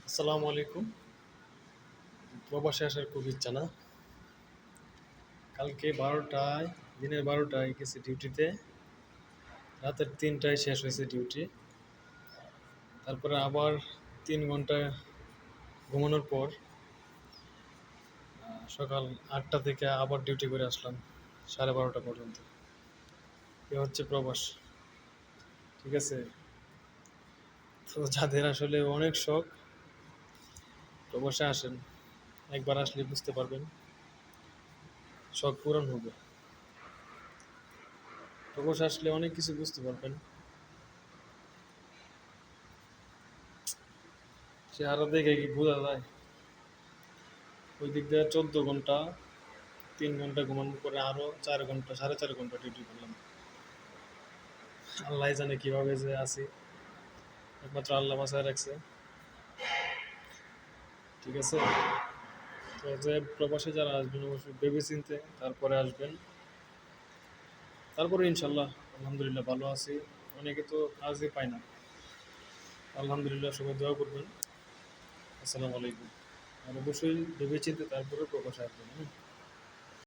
আসসালামু আলাইকুম। প্রবাসে আসার খুব ইচ্ছা না। কালকে 12টায়, দিনের 12টায় গেছি ডিউটিতে। রাতের 3টায় শেষ হয়েছে ডিউটি। তারপরে আবার 3 ঘন্টা ঘুমানোর পর সকাল 8টা থেকে আবার ডিউটি করে আসলাম 12:30 পর্যন্ত। এ হচ্ছে প্রবাস। ঠিক আছে? তো যাদের আসলে অনেক শখ, প্রবাসে আসেন। একবার আসলে বুঝতে পারবেন, শখ পূরণ হবে। প্রবাসে আসলে অনেক কিছু বুঝতে পারবেন। চেহারা দেখে কি বোঝা যায়? ওই দিক দিয়ে 14 ঘন্টা, 3 ঘন্টা ঘুমানোর পরে আরো 4 ঘন্টা, 4.5 ঘন্টা ডিউটি করলাম। আল্লাহ জানে কিভাবে যে আছি, একমাত্র আল্লাহ বাঁচায় রাখছে। ঠিক আছে? তো যে প্রবাসে যারা আসবেন অবশ্যই ভেবে চিনতে তারপরে আসবেন। তারপরে ইনশাল্লাহ আলহামদুলিল্লাহ ভালো আছি। অনেকে তো কাজই পায় না। আলহামদুলিল্লাহ, সবাই দোয়া করবেন। আসসালামু আলাইকুম। আর অবশ্যই ভেবে চিনতে তারপরে প্রবাসে আসবেন।